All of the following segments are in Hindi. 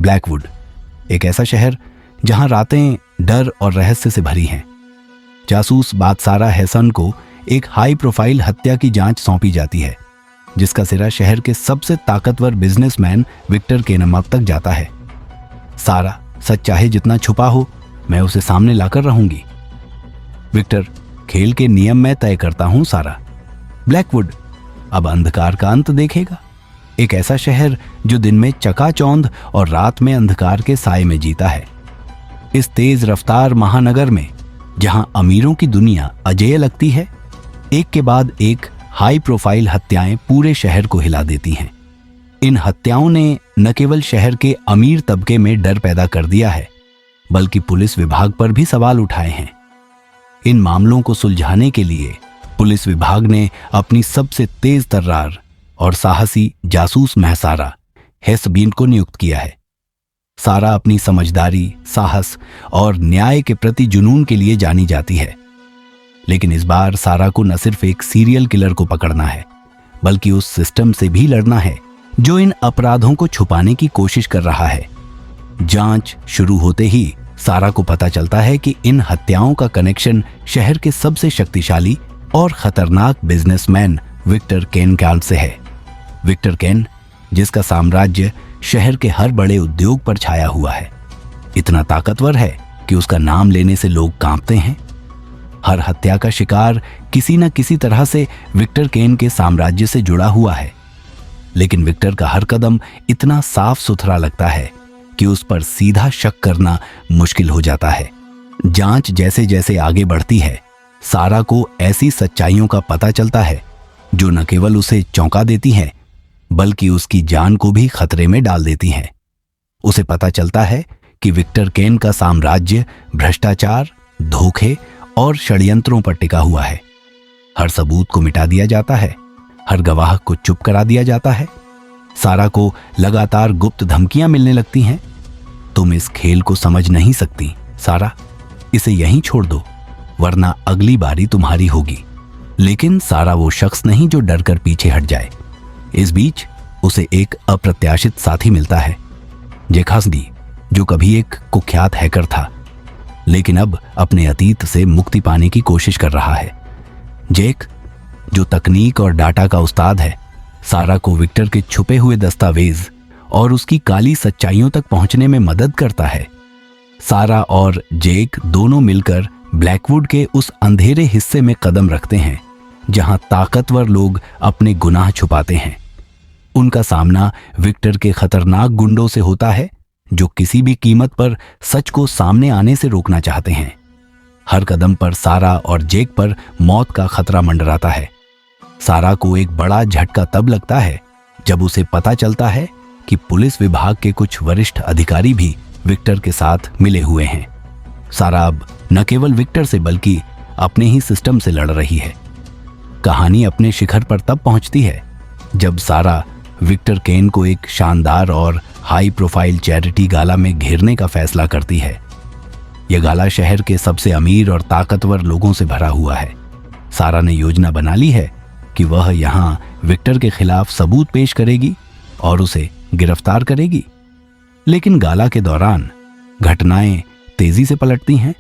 ब्लैकवुड, एक ऐसा शहर जहां रातें डर और रहस्य से भरी हैं। जासूस बादशाह हैसन को एक हाई प्रोफाइल हत्या की जांच सौंपी जाती है, जिसका सिरा शहर के सबसे ताकतवर बिजनेसमैन विक्टर केनमब तक जाता है। सारा, सच चाहे जितना छुपा हो, मैं उसे सामने लाकर रहूंगी। विक्टर, खेल के नियम मैं तय करता हूं सारा। ब्लैकवुड अब अंधकार का अंत देखेगा, एक ऐसा शहर जो दिन में चकाचौंध और रात में अंधकार के साए में जीता है। इस तेज रफ्तार महानगर में जहां अमीरों की दुनिया अजेय लगती है, एक के बाद एक हाई प्रोफाइल हत्याएं पूरे शहर को हिला देती हैं। इन हत्याओं ने न केवल शहर के अमीर तबके में डर पैदा कर दिया है, बल्कि पुलिस विभाग पर भी सवाल उठाए हैं। इन मामलों को सुलझाने के लिए पुलिस विभाग ने अपनी सबसे तेज तर्रार और साहसी जासूस महसारा हेसबीन को नियुक्त किया है। सारा अपनी समझदारी, साहस और न्याय के प्रति जुनून के लिए जानी जाती है। लेकिन इस बार सारा को न सिर्फ एक सीरियल किलर को पकड़ना है, बल्कि उस सिस्टम से भी लड़ना है जो इन अपराधों को छुपाने की कोशिश कर रहा है। जांच शुरू होते ही सारा को पता चलता है कि इन हत्याओं का कनेक्शन शहर के सबसे शक्तिशाली और खतरनाक बिजनेसमैन विक्टर केन से है। विक्टर केन, जिसका साम्राज्य शहर के हर बड़े उद्योग पर छाया हुआ है, इतना ताकतवर है कि उसका नाम लेने से लोग कांपते हैं। हर हत्या का शिकार किसी न किसी तरह से विक्टर केन के साम्राज्य से जुड़ा हुआ है। लेकिन विक्टर का हर कदम इतना साफ सुथरा लगता है कि उस पर सीधा शक करना मुश्किल हो जाता है। जांच जैसे जैसे आगे बढ़ती है, सारा को ऐसी सच्चाइयों का पता चलता है जो न केवल उसे चौंका देती हैं, बल्कि उसकी जान को भी खतरे में डाल देती हैं। उसे पता चलता है कि विक्टर केन का साम्राज्य भ्रष्टाचार, धोखे और षड्यंत्रों पर टिका हुआ है। हर सबूत को मिटा दिया जाता है, हर गवाह को चुप करा दिया जाता है। सारा को लगातार गुप्त धमकियां मिलने लगती हैं। तुम इस खेल को समझ नहीं सकती सारा, इसे यहीं छोड़ दो, वरना अगली बारी तुम्हारी होगी। लेकिन सारा वो शख्स नहीं जो डर कर पीछे हट जाए। इस बीच उसे एक अप्रत्याशित साथी मिलता है, जेक हस्डी, जो कभी एक कुख्यात हैकर था, लेकिन अब अपने अतीत से मुक्ति पाने की कोशिश कर रहा है। जेक, जो तकनीक और डाटा का उस्ताद है, सारा को विक्टर के छुपे हुए दस्तावेज और उसकी काली सच्चाइयों तक पहुंचने में मदद करता है। सारा और जेक दोनों मिलकर ब्लैकवुड के उस अंधेरे हिस्से में कदम रखते हैं जहां ताकतवर लोग अपने गुनाह छुपाते हैं। उनका सामना विक्टर के खतरनाक गुंडों से होता है, जो किसी भी कीमत पर सच को सामने आने से रोकना चाहते हैं। हर कदम पर सारा और जेक पर मौत का खतरा मंडराता है। सारा को एक बड़ा झटका तब लगता है जब उसे पता चलता है कि पुलिस विभाग के कुछ वरिष्ठ अधिकारी भी विक्टर के साथ मिले हुए हैं। सारा अब न केवल विक्टर से बल्कि अपने ही सिस्टम से लड़ रही है। कहानी अपने शिखर पर तब पहुंचती है जब सारा विक्टर केन को एक शानदार और हाई प्रोफाइल चैरिटी गाला में घेरने का फैसला करती है। यह गाला शहर के सबसे अमीर और ताकतवर लोगों से भरा हुआ है। सारा ने योजना बना ली है कि वह यहां विक्टर के खिलाफ सबूत पेश करेगी और उसे गिरफ्तार करेगी। लेकिन गाला के दौरान घटनाएं तेजी से पलटती हैं।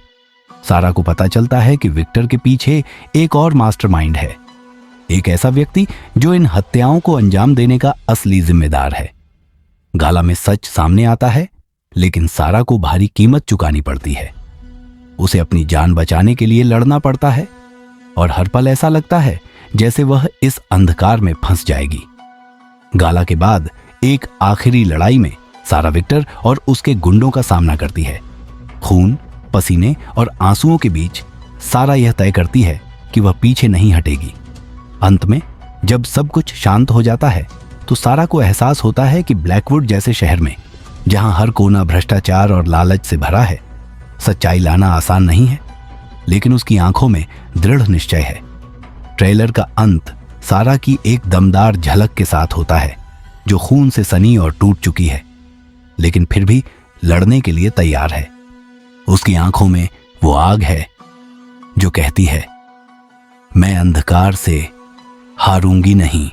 सारा को पता चलता है कि विक्टर के पीछे एक और मास्टरमाइंड है, एक ऐसा व्यक्ति जो इन हत्याओं को अंजाम देने का असली जिम्मेदार है। गाला में सच सामने आता है, लेकिन सारा को भारी कीमत चुकानी पड़ती है। उसे अपनी जान बचाने के लिए लड़ना पड़ता है और हर पल ऐसा लगता है जैसे वह इस अंधकार में फंस जाएगी। गाला के बाद एक आखिरी लड़ाई में सारा विक्टर और उसके गुंडों का सामना करती है। खून, पसीने और आंसुओं के बीच सारा यह तय करती है कि वह पीछे नहीं हटेगी। अंत में जब सब कुछ शांत हो जाता है तो सारा को एहसास होता है कि ब्लैकवुड जैसे शहर में, जहां हर कोना भ्रष्टाचार और लालच से भरा है, सच्चाई लाना आसान नहीं है। लेकिन उसकी आंखों में दृढ़ निश्चय है। ट्रेलर का अंत सारा की एक दमदार झलक के साथ होता है, जो खून से सनी और टूट चुकी है, लेकिन फिर भी लड़ने के लिए तैयार है। उसकी आंखों में वो आग है जो कहती है, मैं अंधकार से हारूंगी नहीं।